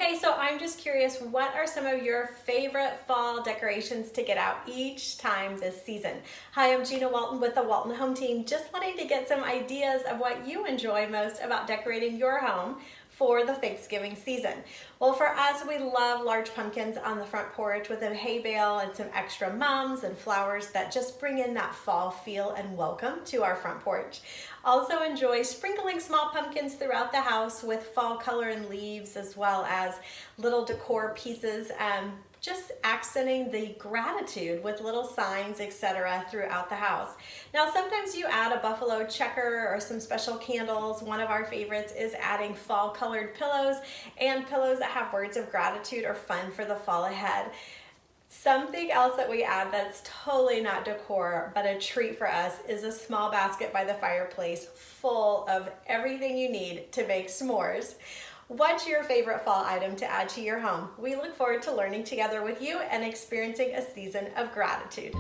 Hey, so I'm just curious, what are some of your favorite fall decorations to get out each time this season? Hi, I'm Gina Walton with the Walton Home Team, just wanting to get some ideas of what you enjoy most about decorating your home for the Thanksgiving season. Well, for us, we love large pumpkins on the front porch with a hay bale and some extra mums and flowers that just bring in that fall feel and welcome to our front porch. Also enjoy sprinkling small pumpkins throughout the house with fall color and leaves, as well as little decor pieces, just accenting the gratitude with little signs, etc. throughout the house. Now, sometimes you add a buffalo checker or some special candles. One of our favorites is adding fall colored pillows and pillows that have words of gratitude or fun for the fall ahead. Something else that we add that's totally not decor, but a treat for us, is a small basket by the fireplace full of everything you need to make s'mores. What's your favorite fall item to add to your home? We look forward to learning together with you and experiencing a season of gratitude.